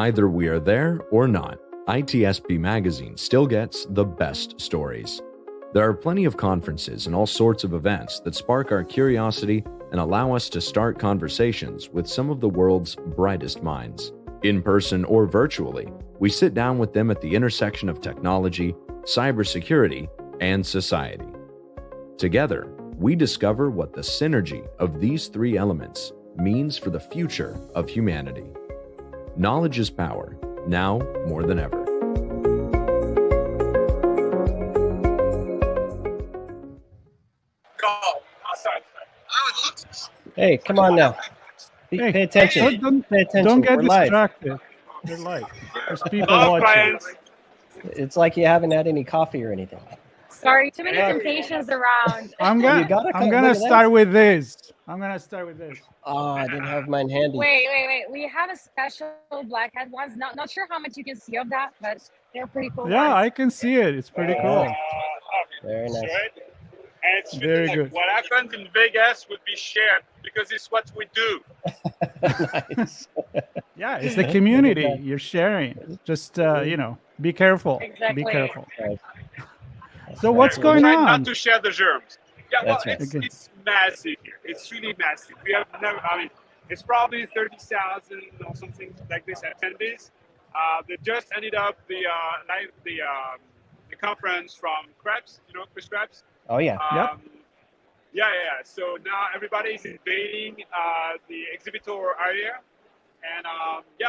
Either we are there or not, ITSP Magazine still gets the best stories. There are plenty of conferences and all sorts of events that spark our curiosity and allow us to start conversations with some of the world's brightest minds. In person or virtually, we sit down with them at the intersection of technology, cybersecurity, and society. Together, we discover what the synergy of these three elements means for the future of humanity. Knowledge is power, now more than ever. Hey, come on now. Pay attention. Pay attention. Don't get We're live. distracted. We're live. There's people watching. It's like you haven't had any coffee or anything. Sorry, too many temptations around. I'm gonna start with this. Oh, I didn't have mine handy. Wait. We have a special black hat ones. Not sure how much you can see of that, but they're pretty cool. Yeah, ones. I can see it. It's pretty cool. Very nice. And it's Very really good. What happens in Vegas would be shared because it's what we do. Nice. Yeah, it's the community. You're sharing. Just be careful. Exactly. Be careful. Right. So what's going Try on? not to share the germs. Yeah, well, That's right. it's massive here. It's really massive. We have never. I mean, it's probably 30,000 or something like this attendees. They just ended up the conference from Krebs. You know Chris Krebs. Oh yeah. Yep. Yeah. So now everybody is invading the exhibitor area. And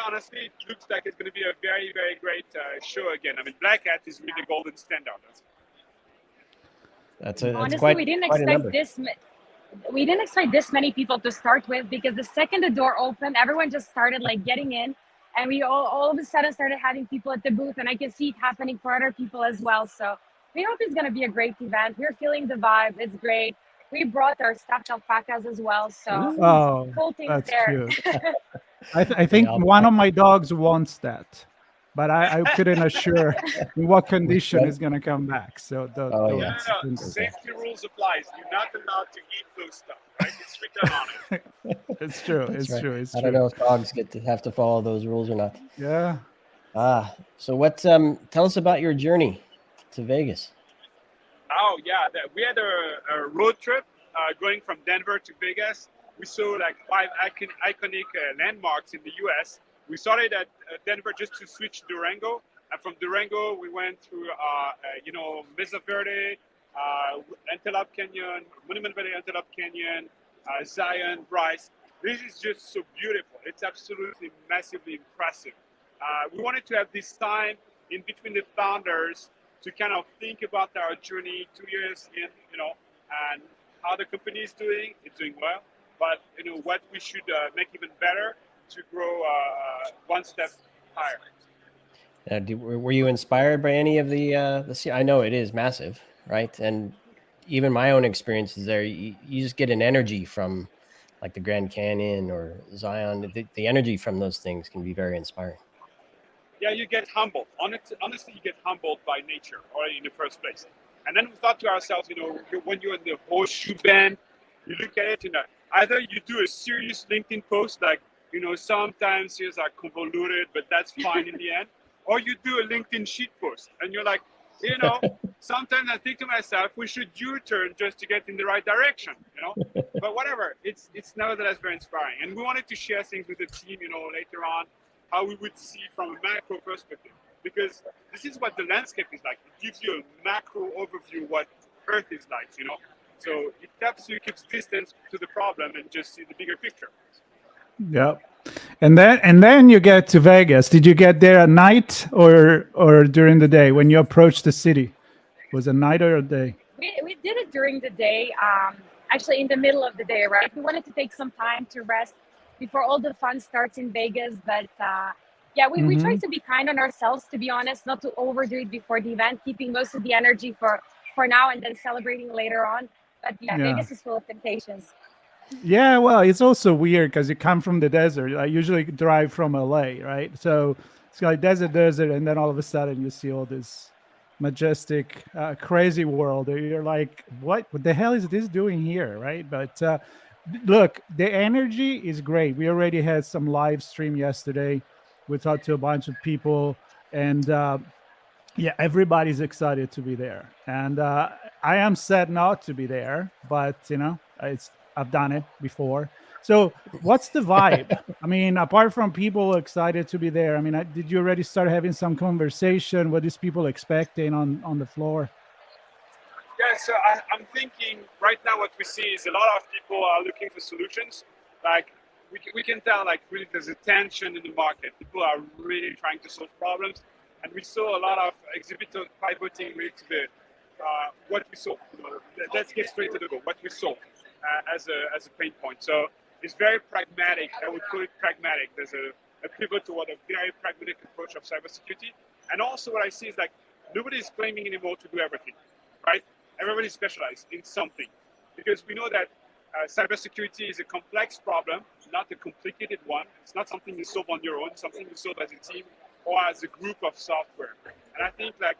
honestly, it looks like it's going to be a very, very great show again. I mean, Black Hat is really the golden standard. Honestly, quite, we didn't quite a expect number. this. We didn't expect this many people to start with, because the second the door opened, everyone just started like getting in, and we all of a sudden started having people at the booth, and I can see it happening for other people as well. So we hope it's going to be a great event. We're feeling the vibe. It's great. We brought our stuffed alpacas as well. So cool things that's there. cute. I think one of my dogs wants that, but I couldn't assure in what condition it's going to come back. So No. Safety rules applies. You're not allowed to eat those stuff, right? It's written on it. It's true. That's It's right. true. It's I true. don't know if dogs have to follow those rules or not. Yeah. So what? Tell us about your journey to Vegas. Oh yeah, we had a road trip going from Denver to Vegas. We saw like 5 iconic landmarks in the U.S. We started at Denver just to switch to Durango, and from Durango we went through Mesa Verde, Antelope Canyon, Monument Valley, Antelope Canyon, Zion, Bryce. This is just so beautiful. It's absolutely massively impressive. We wanted to have this time in between the founders to kind of think about our journey 2 years in, and how the company is doing. It's doing well, but what we should make even better to grow one step higher. Were you inspired by any of the? I know it is massive, right? And even my own experiences there, you just get an energy from, like the Grand Canyon or Zion. The energy from those things can be very inspiring. Yeah, you get humbled. Honestly, you get humbled by nature already in the first place. And then we thought to ourselves, when you're in the horseshoe band, you look at it, either you do a serious LinkedIn post, like, sometimes it's like convoluted, but that's fine in the end, or you do a LinkedIn sheet post, and you're like, sometimes I think to myself, we should U-turn just to get in the right direction, But whatever, it's nevertheless very inspiring. And we wanted to share things with the team, later on, how we would see from a macro perspective, because this is what the landscape is like. It gives you a macro overview of what Earth is like, So it helps you keep distance to the problem and just see the bigger picture. Yep. And then you get to Vegas. Did you get there at night or during the day when you approached the city? Was it night or a day? We did it during the day, actually in the middle of the day, right? We wanted to take some time to rest before all the fun starts in Vegas. But we try to be kind on ourselves, to be honest, not to overdo it before the event, keeping most of the energy for now and then celebrating later on. But Vegas is full of temptations. Yeah, well, it's also weird because you come from the desert. I usually drive from LA, right? So it's like desert, and then all of a sudden you see all this majestic, crazy world. You're like, what the hell is this doing here, right? But look, the energy is great. We already had some live stream yesterday. We talked to a bunch of people, and yeah, everybody's excited to be there. And I am sad not to be there, but I've done it before. So what's the vibe? I mean, apart from people excited to be there, I mean, did you already start having some conversation? What is people expecting on the floor? Yeah, so I'm thinking right now what we see is a lot of people are looking for solutions. Like we can tell like really there's a tension in the market. People are really trying to solve problems. And we saw a lot of exhibitors pivoting really to the what we saw. Let's get straight to the goal. What we saw as a pain point. So it's very pragmatic. I would call it pragmatic. There's a pivot toward a very pragmatic approach of cybersecurity. And also what I see is like nobody is claiming anymore to do everything, right? Everybody is specialized in something, because we know that cybersecurity is a complex problem, not a complicated one. It's not something you solve on your own. Something you solve as a team or as a group of software. And I think like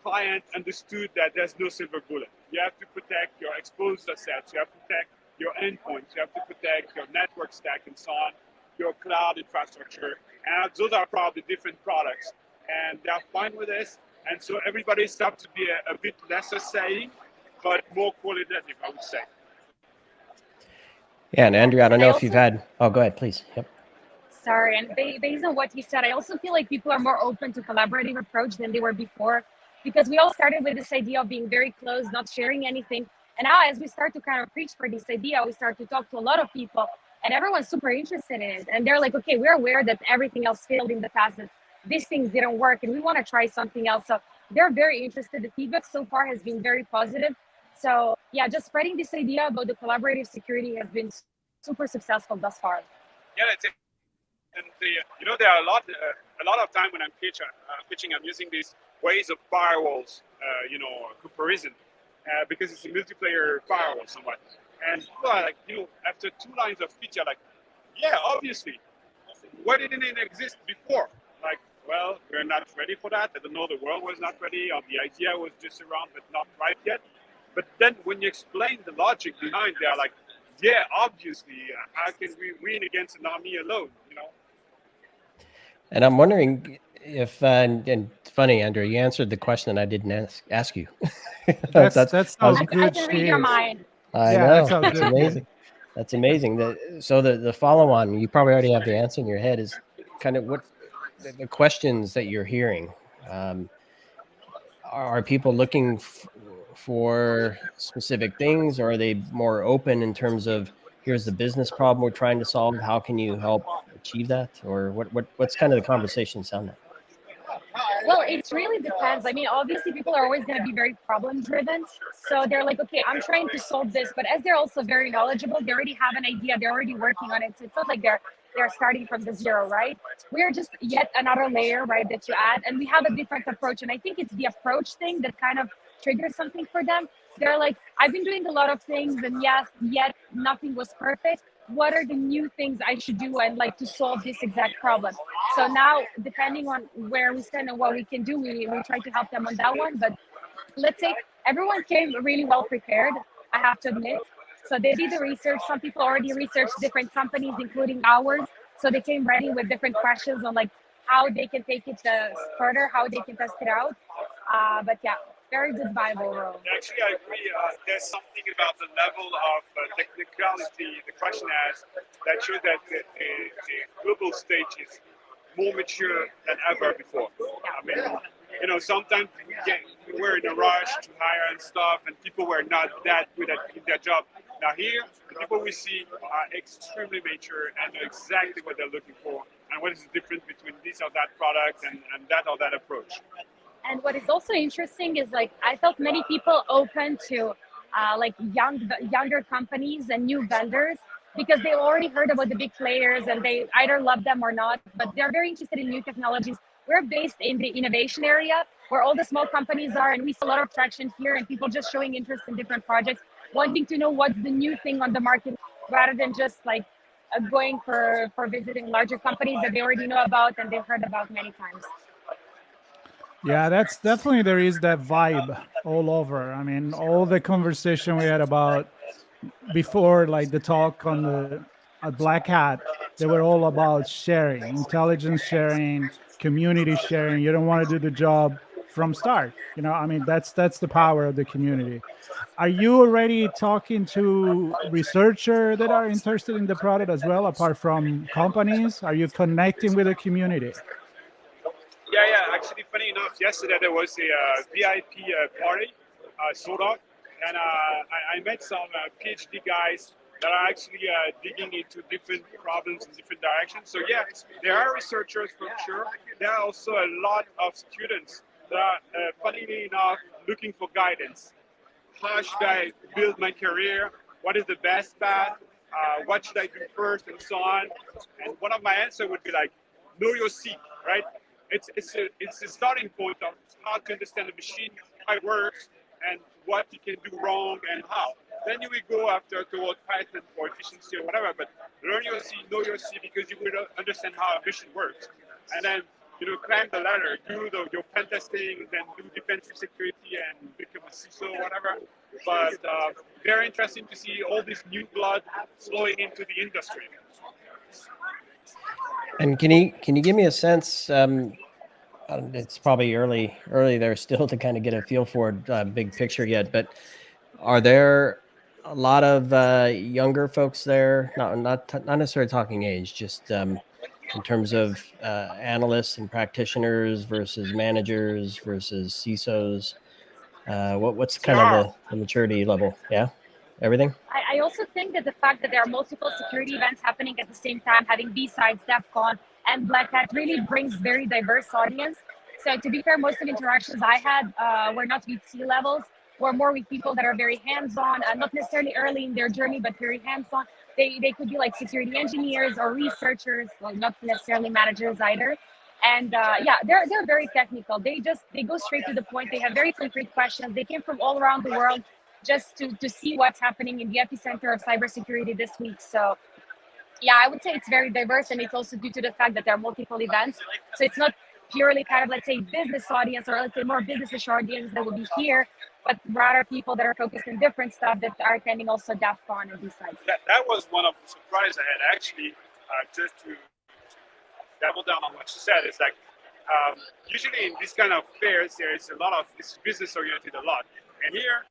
client understood that there's no silver bullet. You have to protect your exposed assets. You have to protect your endpoints. You have to protect your network stack and so on, your cloud infrastructure. And those are probably different products. And they're fine with this. And so everybody starts to be a bit less saying, but more qualitative, I would say. Yeah, and Andrea, I don't know if you've had. Oh, go ahead, please. Yep. Sorry, and based on what you said, I also feel like people are more open to collaborative approach than they were before, because we all started with this idea of being very close, not sharing anything. And now as we start to kind of preach for this idea, we start to talk to a lot of people, and everyone's super interested in it. And they're like, okay, we're aware that everything else failed in the past, that these things didn't work, and we want to try something else. So they're very interested. The feedback so far has been very positive. So yeah, just spreading this idea about the collaborative security has been super successful thus far. Yeah, that's it. And there are a lot of time when I'm pitching, I'm using these ways of firewalls, comparison, because it's a multiplayer firewall somewhat. And people are like, after 2 lines of pitch, are like, yeah, obviously, why didn't it exist before? Like, well, we're not ready for that. I don't know, the world was not ready, or the idea was just around, but not right yet. But then when you explain the logic behind, they are like, yeah, obviously, how can we win against an army alone, And I'm wondering if, and it's funny, Andrea, you answered the question that I didn't ask you. That's how I good can she read your is. mind. I know. That's amazing. That's amazing. So the follow-on, you probably already have the answer in your head, is kind of what the questions that you're hearing. Are people looking for specific things, or are they more open in terms of, here's the business problem we're trying to solve, how can you help achieve that? Or what's kind of the conversation sound like? Well, it really depends. I mean, obviously people are always going to be very problem driven. So they're like, okay, I'm trying to solve this, but as they're also very knowledgeable, they already have an idea, they're already working on it. So it's not like they're starting from the zero, right? We're just yet another layer, right, that you add, and we have a different approach. And I think it's the approach thing that kind of triggers something for them. They're like, I've been doing a lot of things, and yes, yet nothing was perfect. What are the new things I should do and like to solve this exact problem? So now, depending on where we stand and what we can do, we try to help them on that one. But let's say everyone came really well prepared, I have to admit. So they did the research. Some people already researched different companies, including ours. So they came ready with different questions on like how they can take it further, how they can test it out. But yeah, very good vibe overall. Actually, I agree. There's something about the level of technicality the question has that shows that the global stage is more mature than ever before. I mean, sometimes we were in a rush to hire and stuff, and people were not that good at their job. Now here, the people we see are extremely mature and know exactly what they're looking for and what is the difference between this or that product and that or that approach. And what is also interesting is like I felt many people open to like younger companies and new vendors, because they already heard about the big players and they either love them or not, but they're very interested in new technologies. We're based in the innovation area where all the small companies are, and we see a lot of traction here and people just showing interest in different projects, wanting to know what's the new thing on the market rather than just like going for visiting larger companies that they already know about and they've heard about many times. Yeah, that's definitely, there is that vibe all over. I mean, all the conversation we had about before, like the talk on the Black Hat, they were all about sharing, intelligence sharing, community sharing. You don't want to do the job from start. I mean, that's the power of the community. Are you already talking to researchers that are interested in the product as well, apart from companies? Are you connecting with the community? Yeah. Actually, funny enough, yesterday there was a VIP party, sort of, and I met some PhD guys that are actually digging into different problems in different directions. So yeah, there are researchers for sure. There are also a lot of students that are, funnily enough, looking for guidance. How should I build my career? What is the best path? What should I do first, and so on. And one of my answers would be like, know your seat, right? It's a starting point of how to understand the machine, how it works, and what you can do wrong and how. Then you will go after toward Python for efficiency or whatever. But learn your C, know your C, because you will understand how a machine works. And then climb the ladder, do your pen testing, then do defensive security, and become a CISO or whatever. But very interesting to see all this new blood flowing into the industry. And can you give me a sense? It's probably early there still to kind of get a feel for big picture yet. But are there a lot of younger folks there? Not necessarily talking age, just in terms of analysts and practitioners versus managers versus CISOs. What's kind of the maturity level? Yeah, everything. I also think that the fact that there are multiple security events happening at the same time, having B-Sides, DEF CON, and Black Hat really brings very diverse audience. So to be fair, most of the interactions I had were not with C-levels, were more with people that are very hands-on, not necessarily early in their journey, but very hands-on. They could be like security engineers or researchers, well, not necessarily managers either. And they're very technical. They go straight to the point. They have very concrete questions. They came from all around the world just to see what's happening in the epicenter of cybersecurity this week. So yeah, I would say it's very diverse, and it's also due to the fact that there are multiple events. So it's not purely kind of, let's say, business audience, or let's say more business audience that will be here, but rather people that are focused on different stuff that are attending also DEF CON and these sites. That was one of the surprises I had, actually, just to double down on what you said. It's like, usually in this kind of fairs, there is it's business oriented a lot. And here,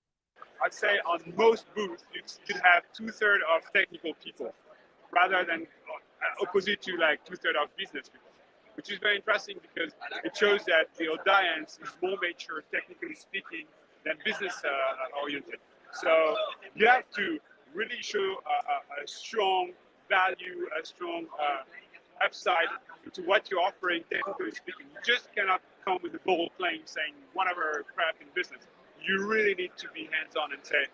I'd say on most booths, you'd have 2/3 of technical people, rather than opposite to like 2/3 of business people, which is very interesting because it shows that the audience is more mature, technically speaking, than business oriented. So you have to really show a strong value, a strong upside to what you're offering, technically speaking. You just cannot come with a bold claim saying whatever crap in business. You really need to be hands-on and say,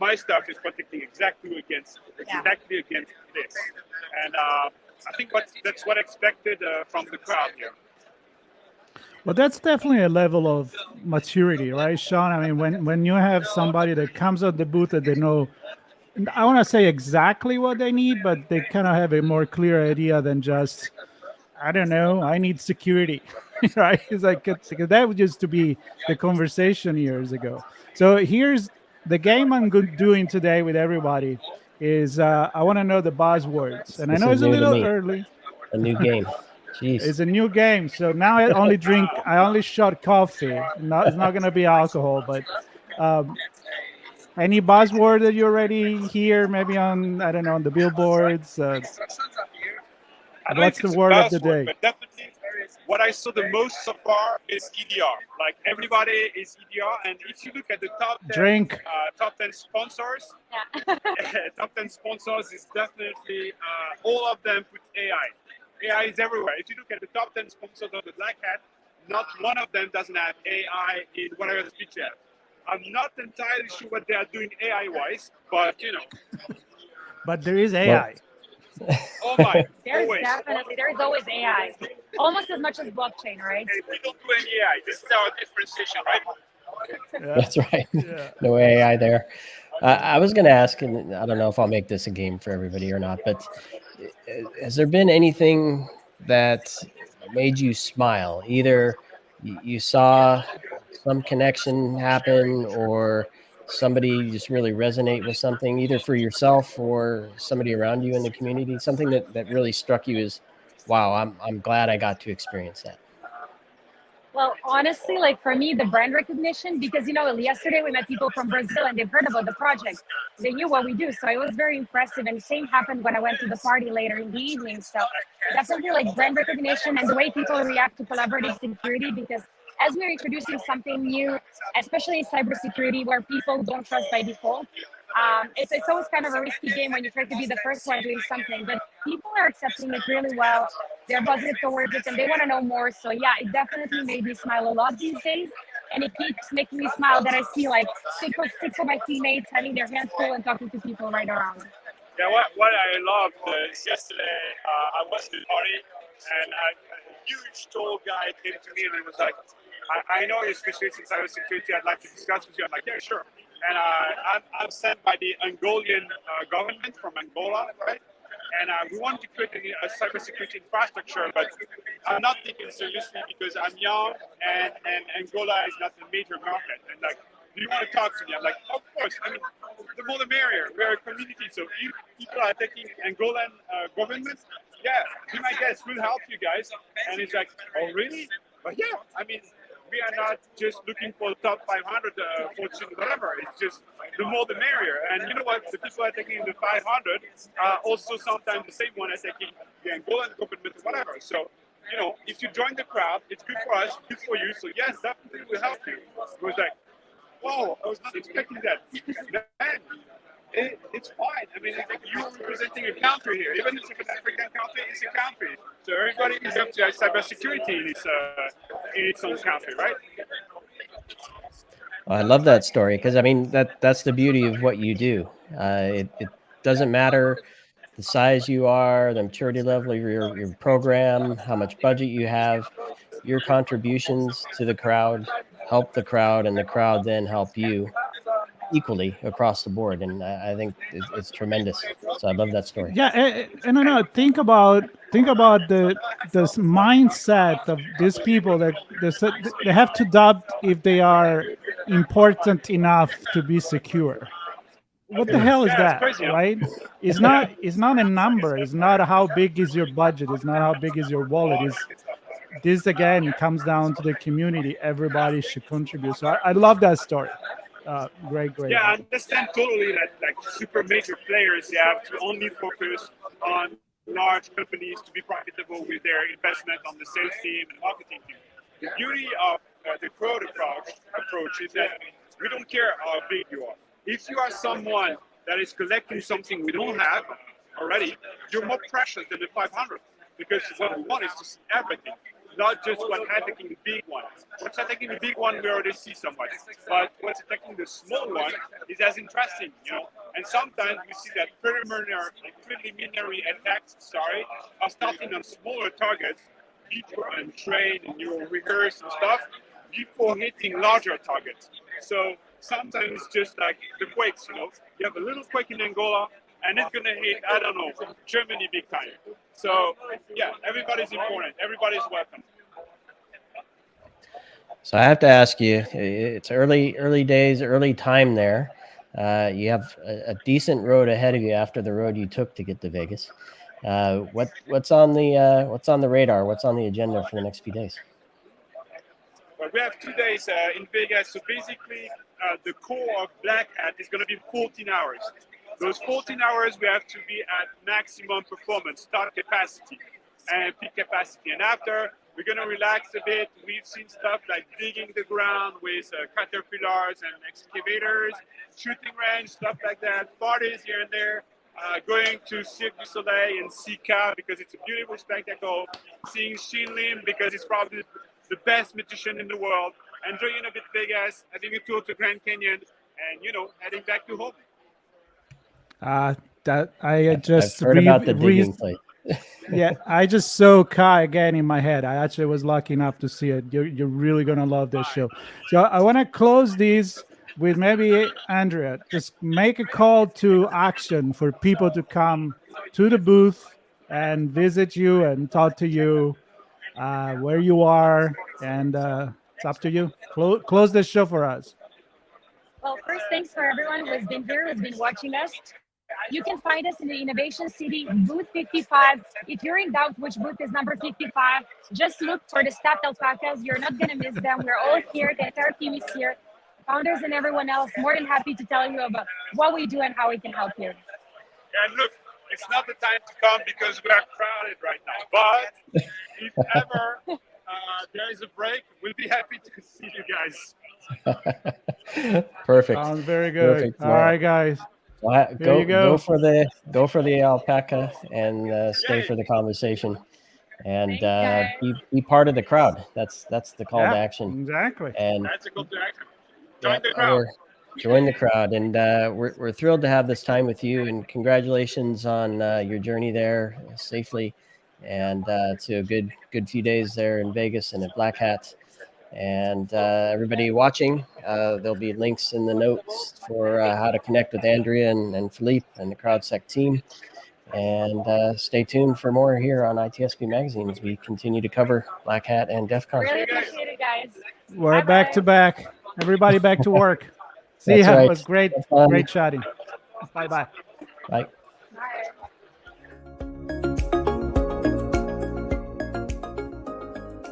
my stuff is protecting exactly against this. And I think that's what expected from the crowd here. Well, that's definitely a level of maturity, right, Sean? I mean, when you have somebody that comes at the booth that they know, I want to say exactly what they need, but they kind of have a more clear idea than just, I don't know, I need security, right? It's like, that was used to be the conversation years ago. So here's the game I'm doing today with everybody is I want to know the buzzwords. And I know it's a little early. A new game. Jeez. It's a new game. So now I only shot coffee. It's not going to be alcohol, but any buzzword that you already hear, maybe on, I don't know, on the billboards? What's the word of the day? But definitely, what I saw the most so far is EDR. Like everybody is EDR, and if you look at the top 10, top 10 sponsors, top 10 sponsors is definitely all of them put AI. AI is everywhere. If you look at the top 10 sponsors of the Black Hat, not one of them doesn't have AI in whatever speech they have. I'm not entirely sure what they are doing AI-wise, but you know. But there is AI. Oh my! There is always AI, almost as much as blockchain, right? Hey, we don't do any AI. This is our differentiation, right? Yeah. That's right. Yeah. No AI there. I was going to ask, and I don't know if I'll make this a game for everybody or not, but has there been anything that made you smile? Either you saw some connection happen, or somebody just really resonate with something, either for yourself or somebody around you in the community? Something that really struck you as, wow, I'm glad I got to experience that. Well, honestly, like for me, the brand recognition, because yesterday we met people from Brazil and they've heard about the project. They knew what we do. So it was very impressive. And same happened when I went to the party later in the evening. So definitely like brand recognition and the way people react to collaborative security, because as we're introducing something new, especially in cybersecurity where people don't trust by default, it's always kind of a risky game when you try to be the first one doing something, but people are accepting it really well. They're positive towards it and they want to know more. So yeah, it definitely made me smile a lot these days. And it keeps making me smile that I see like six of my teammates having their hands full and talking to people right around. Yeah, what I loved is yesterday I was at the party and a huge tall guy came to me and he was like, I know you're specialist in cybersecurity. I'd like to discuss with you. I'm like, yeah, sure. And I'm sent by the Angolian government from Angola, right? And we want to create a cybersecurity infrastructure, but I'm not taking it seriously because I'm young and Angola is not a major market. And like, do you want to talk to me? I'm like, of course. I mean, the more the merrier. We're a community, so if people are taking Angolan government, yeah, be my guest. We'll help you guys. And it's like, oh, really? But yeah, I mean, we are not just looking for the top 500 Fortune, whatever. It's just the more the merrier. And you know what? The people are taking the 500 are also sometimes the same one as taking the Angolan government, whatever. So, if you join the crowd, it's good for us, good for you. So yes, definitely will help you. It was like, whoa, I was not expecting that. Man, it's fine. I mean, you're representing a country here. Even if it's an African country, it's a country. So everybody is up to cybersecurity in its own country, right? I love that story because I mean that's the beauty of what you do. It doesn't matter the size you are, the maturity level of your program, how much budget you have. Your contributions to the crowd help the crowd, and the crowd then help you equally across the board. And I think it's tremendous. So I love that story. Yeah, and I know. Think about this mindset of these people that they have to doubt if they are important enough to be secure. What the hell is Yeah, it's that, crazy. right? It's not a number. It's not how big is your budget. It's not how big is your wallet. This again comes down to the community. Everybody should contribute. So I love that story. Great. Yeah, I understand totally that like super major players, they have to only focus on large companies to be profitable with their investment on the sales team and marketing team. The beauty of the crowd approach is that we don't care how big you are. If you are someone that is collecting something we don't have already, you're more precious than the 500 because what we want is to see everything. Not just what's attacking the big one. What's attacking the big one, we already see somebody. But what's attacking the small one is as interesting, And sometimes we see that preliminary attacks, are starting on smaller targets, and train and rehearse and stuff before hitting larger targets. So sometimes it's just like the quakes, You have a little quake in Angola, and it's going to hit, I don't know, Germany big time. So, yeah, everybody's important. Everybody's welcome. So I have to ask you, it's early days, early time there. You have a decent road ahead of you after the road you took to get to Vegas. What's on the radar? What's on the agenda for the next few days? Well, we have 2 days in Vegas. So basically, the core of Black Hat is going to be 14 hours. Those 14 hours, we have to be at maximum performance, start capacity and peak capacity. And after, we're going to relax a bit. We've seen stuff like digging the ground with caterpillars and excavators, shooting range, stuff like that, parties here and there, going to Cirque du Soleil and Sika because it's a beautiful spectacle, seeing Shin Lim because it's probably the best magician in the world, enjoying a bit Vegas, having a tour to Grand Canyon, and, heading back to home. That I just I've heard about the digging place. Yeah, I just saw Kai again in my head. I actually was lucky enough to see it. You're really gonna love this show. So I want to close these with maybe Andrea. Just make a call to action for people to come to the booth and visit you and talk to you where you are, and it's up to you. Close this show for us. Well, first, thanks for everyone who has been here, who's been watching us. You can find us in the Innovation City, booth 55. If you're in doubt which booth is number 55, just look for the staffed alpacas. You're not going to miss them. We're all here. The entire team is here. Founders and everyone else, more than happy to tell you about what we do and how we can help you. And look, it's not the time to come because we are crowded right now. But if ever there is a break, we'll be happy to see you guys. Perfect. Sounds very good. Perfect. All right, guys. Well, Here you go. go for the alpaca and stay for the conversation, and be part of the crowd. That's the call to action. Exactly. And That's a call to action. Join the crowd. Join the crowd, and we're thrilled to have this time with you. And congratulations on your journey there safely, and to a good few days there in Vegas and at Black Hat. And everybody watching, there'll be links in the notes for how to connect with Andrea and Philippe and the CrowdSec team. And stay tuned for more here on ITSP Magazine as we continue to cover Black Hat and DEF CON. Really appreciate it, guys. We're Bye-bye. back to back. Everybody back to work. See That's ya. right. It was great. Great chatting. Bye-bye. Bye. Bye.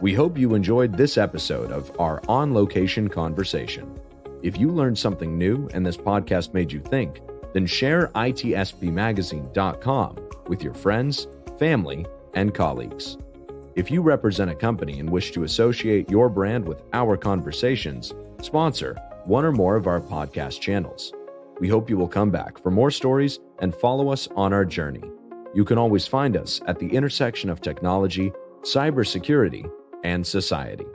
We hope you enjoyed this episode of our on-location conversation. If you learned something new and this podcast made you think, then share ITSPmagazine.com with your friends, family, and colleagues. If you represent a company and wish to associate your brand with our conversations, sponsor one or more of our podcast channels. We hope you will come back for more stories and follow us on our journey. You can always find us at the intersection of technology, cybersecurity, and society.